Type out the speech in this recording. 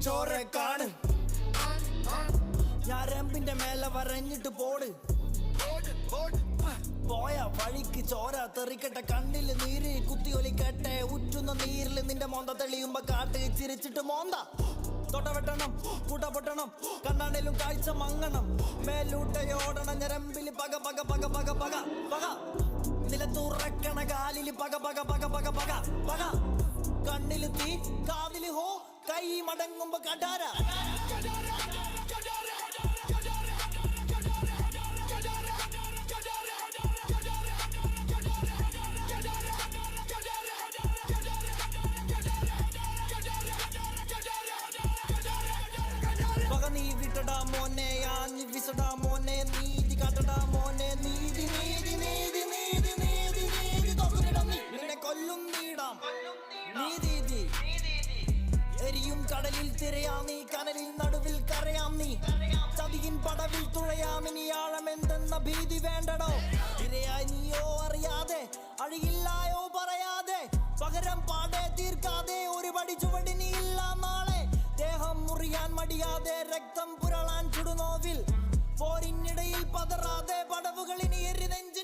ചോര കാണ് ഞരമ്പിന്റെ മേലെ വരഞ്ഞിട്ട് പോട് പോയ വഴിക്ക് ചോര തെറിക്കട്ടെ കണ്ണില് നീര് കുത്തിയൊലിക്കട്ടെ ഉറ്റുന്ന നീരില് നിന്റെ മോന്ത തെളിയുമ്പോ കാട്ട് ചിരിച്ചിട്ട് മോന്ത തൊട്ട വെട്ടണം കൂട്ട പൊട്ടണം കണ്ണാണേലും കാഴ്ച മങ്ങണം മേലൂട്ടയോടണം ഞരമ്പില് പക പക പക പക പക പക നിലത്തുറക്കണ കാലില് പക പക പക പക പക പക കണ്ണില് തീ കാതില് ഹോ കൈ മടങ്ങുമ്പോ കടാര പക നീ വിട്ടടാ മോനെ ആഞ്ഞി വിസടാ മോനെ നീതി കാട്ടടാ മോനെ നീതി നീതി നീതി നീതി നീതി നീതി തൊക്കിടാം നീ നിന്നെ കൊല്ലും നീടാം നീതി എരിയും കടലിൽ തിരയാം നീ കനലിൽ നടുവിൽ കരയാം നീ ചതിയിൻ പടവിൽ തുഴയാം ഇനി ആഴമെന്തെന്ന ഭീതി വേണ്ടടോ ഇരയായി നീയോ അറിയാതെ അഴിയില്ലായോ പറയാതെ പകരം പാടെ തീർക്കാതെ ഒരു പടി ചുവടി നീ ഇല്ല നാളെ ദേഹം മുറിയാൻ മടിയാതെ രക്തം പുരളാൻ ചുടുനോവിൽ പോരിനിടയിൽ പതറാതെ പടവുകളിനി എരിനെഞ്ച